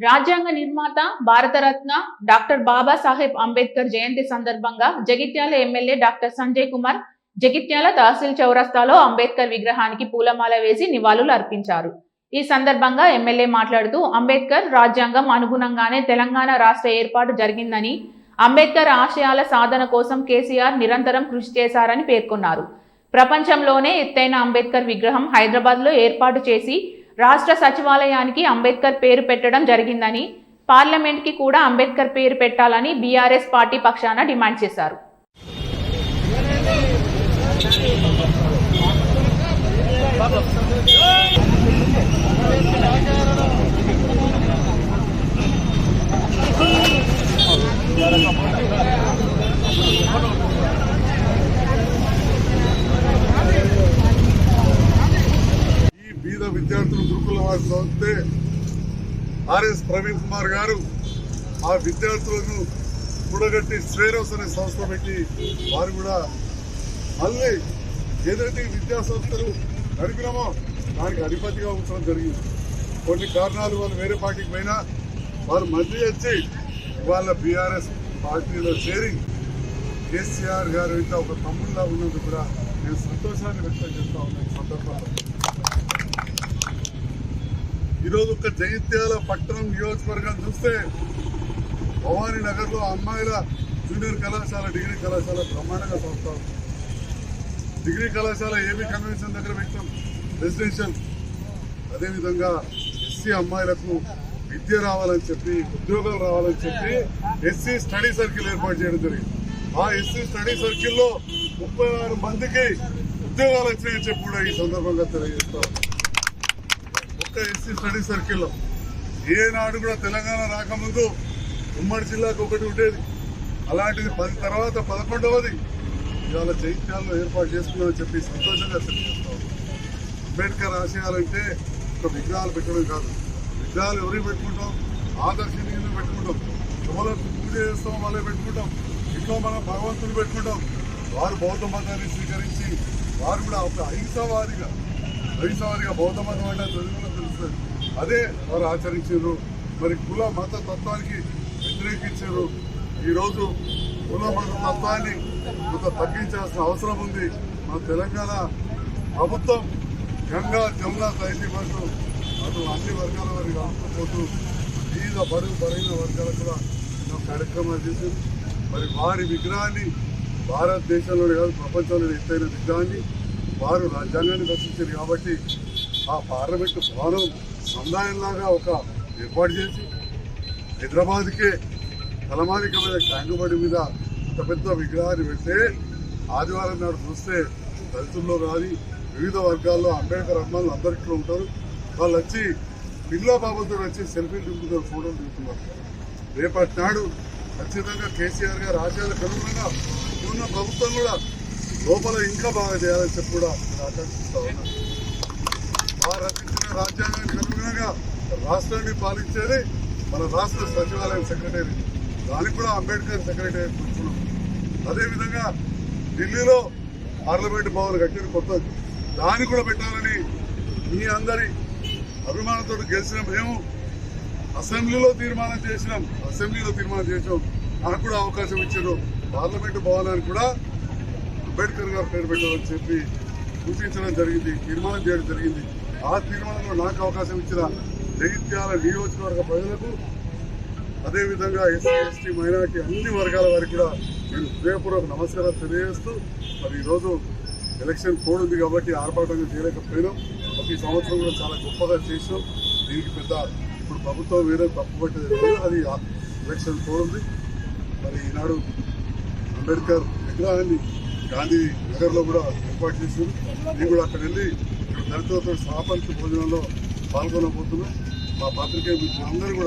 రాజ్యాంగ నిర్మాత భారతరత్న డాక్టర్ బాబాసాహెబ్ అంబేద్కర్ జయంతి సందర్భంగా జగిత్యాల ఎమ్మెల్యే డాక్టర్ సంజయ్ కుమార్ జగిత్యాల తహసీల్ చౌరస్తాలో అంబేద్కర్ విగ్రహానికి పూలమాల వేసి నివాళులు అర్పించారు. ఈ సందర్భంగా ఎమ్మెల్యే మాట్లాడుతూ అంబేద్కర్ రాజ్యాంగం అనుగుణంగానే తెలంగాణ రాష్ట్ర ఏర్పాటు జరిగిందని, అంబేద్కర్ ఆశయాల సాధన కోసం కేసీఆర్ నిరంతరం కృషి చేశారని పేర్కొన్నారు. ప్రపంచంలోనే ఎత్తైన అంబేద్కర్ విగ్రహం హైదరాబాద్లో ఏర్పాటు చేసి రాష్ట్ర సచివాలయానికి అంబేద్కర్ పేరు పెట్టడం జరిగిందని, పార్లమెంట్కి కూడా అంబేద్కర్ పేరు పెట్టాలని బీఆర్ఎస్ పార్టీ పక్షాన డిమాండ్ చేశారు. విద్యార్థులు గురుకుల వారితో వస్తే ఆర్ఎస్ ప్రవీణ్ కుమార్ గారు ఆ విద్యార్థులను కూడగట్టి శ్రేరోస్ అనే సంస్థ పెట్టి వారు కూడా మళ్ళీ ఏదైతే విద్యా సంస్థలు నడిపినామో దానికి అధిపతిగా ఉంచడం జరిగింది. కొన్ని కారణాలు వాళ్ళు వేరే పార్టీకి పోయినా వారు మళ్ళీ వచ్చి వాళ్ళ బీఆర్ఎస్ పార్టీలో చేరి కేసీఆర్ గారు ఇంకా ఒక తమ్ముళ్ళ ఉన్నందుకు కూడా నేను సంతోషాన్ని వ్యక్తం చేస్తా ఉన్నాను. సందర్భంలో ఈరోజు ఒక జగిత్యాల పట్టణం నియోజకవర్గం చూస్తే భవానీ నగర్ లో అమ్మాయిల జూనియర్ కళాశాల, డిగ్రీ కళాశాల బ్రహ్మాండంగా సంస్థ. డిగ్రీ కళాశాల ఏబీ కన్వెన్షన్ దగ్గర పెట్టాం రెసిడెన్షియల్. అదేవిధంగా ఎస్సీ అమ్మాయిలకు విద్య రావాలని చెప్పి, ఉద్యోగాలు రావాలని చెప్పి ఎస్సీ స్టడీ సర్కిల్ ఏర్పాటు చేయడం జరిగింది. ఆ ఎస్సీ స్టడీ సర్కిల్లో 36 మందికి ఉద్యోగాలు వచ్చినాయని చెప్పి కూడా ఈ సందర్భంగా తెలియజేస్తారు. ఎస్సీ స్టడీ సర్కిల్లో ఏనాడు కూడా తెలంగాణ రాకముందు ఉమ్మడి జిల్లాకు ఒకటి ఉండేది. అలాంటిది 10 తర్వాత 11వది ఇవాళ జైత్యాల్లో ఏర్పాటు చేసుకున్నామని చెప్పి సంతోషంగా తెలియజేస్తాం. అంబేద్కర్ ఆశయాలంటే ఒక విగ్రహాలు పెట్టడం కాదు. విగ్రహాలు ఎవరికి పెట్టుకుంటాం? ఆదర్శనీయులు పెట్టుకుంటాం. ఎవరికి పూజ చేస్తాం వాళ్ళే పెట్టుకుంటాం. ఇంట్లో మనం భగవంతుని పెట్టుకుంటాం. వారు బౌద్ధ మతాన్ని స్వీకరించి వారు కూడా ఒక అహింసావాదిగా బౌద్ధ మతం అంటే చదువుకున్న తెలుస్తుంది. అదే వారు ఆచరించారు. మరి కుల మత తత్వానికి వ్యతిరేకించారు. ఈరోజు కుల మత తత్వాన్ని కొంత తగ్గించాల్సిన అవసరం ఉంది. మన తెలంగాణ ప్రభుత్వం గంగా జమున తహసీల్ బస్సు అటు అన్ని వర్గాల వారికి ఆపుకుపోతూ వివిధ బలైన వర్గాలకు కూడా ఎన్నో కార్యక్రమాలు చేసింది. మరి వారి విగ్రహాన్ని భారతదేశంలోనే కాదు ప్రపంచంలోని ఎత్తైన విగ్రహాన్ని వారు రాజ్యాంగాన్ని రచించారు కాబట్టి ఆ పార్లమెంటు భవనం సముదాయంలాగా ఒక ఏర్పాటు చేసి హైదరాబాద్కే తలమానికమైన ట్యాంకుబడి మీద ఒక పెద్ద విగ్రహాన్ని పెడితే ఆదివారం నాడు చూస్తే దళితుల్లో కానీ వివిధ వర్గాల్లో అంబేద్కర్ అభిమానులు అందరిలో ఉంటారు. వాళ్ళు వచ్చి పిల్లా బాబుతో వచ్చి సెల్ఫీలు దిగుతున్నారు, ఫోటోలు దిగుతున్నారు. రేపటి నాడు ఖచ్చితంగా కేసీఆర్ గారు ఆశయాలకు అనుగుణంగా ఉన్న ప్రభుత్వం కూడా లోపల ఇంకా బాగా చేయాలని చెప్పి కూడా ఆకాంక్షిస్తా ఉన్నారు. వారు రచించిన రాజ్యాంగానికి అనుగుణంగా రాష్ట్రాన్ని పాలించేది మన రాష్ట్ర సచివాలయం సెక్రటరీ. దానికి కూడా అంబేద్కర్ సెక్రటరీ కూర్చున్నాం. అదేవిధంగా ఢిల్లీలో పార్లమెంటు భవన్ కట్టిన కొత్తది, దాన్ని కూడా పెట్టాలని మీ అందరి అభిమానంతో గెలిచిన మేము అసెంబ్లీలో తీర్మానం చేసాం. నాకు కూడా అవకాశం ఇచ్చారు. పార్లమెంటు భవనానికి కూడా అంబేద్కర్ గారు పేరు పెట్టాలని చెప్పి సూచించడం జరిగింది, తీర్మానం చేయడం జరిగింది. ఆ తీర్మానంలో నాకు అవకాశం ఇచ్చిన జగిత్యాల నియోజకవర్గ ప్రజలకు, అదేవిధంగా ఎస్సీ ఎస్టీ మైనార్టీ అన్ని వర్గాల వారికి కూడా నేను హృదయపూర్వక నమస్కారాలు తెలియజేస్తూ, మరి ఈరోజు ఎలక్షన్ కోడ్ ఉంది కాబట్టి ఆర్భాటంగా చేయలేకపోయినాం. ప్రతి సంవత్సరం కూడా చాలా గొప్పగా చేసినాం. దీనికి పెద్ద ఇప్పుడు ప్రభుత్వం వేరే తప్పు పట్టేది, అది ఎలక్షన్ కోడ్ ఉంది. మరి ఈనాడు అంబేద్కర్ విగ్రహాన్ని గాంధీ నగర్లో కూడా ఏర్పాటు చేశారు. నేను కూడా అక్కడ వెళ్ళి దళితులతో సహపంక్తి భోజనంలో పాల్గొనబోతున్నాం. మా పాత్రికేయులు అందరూ కూడా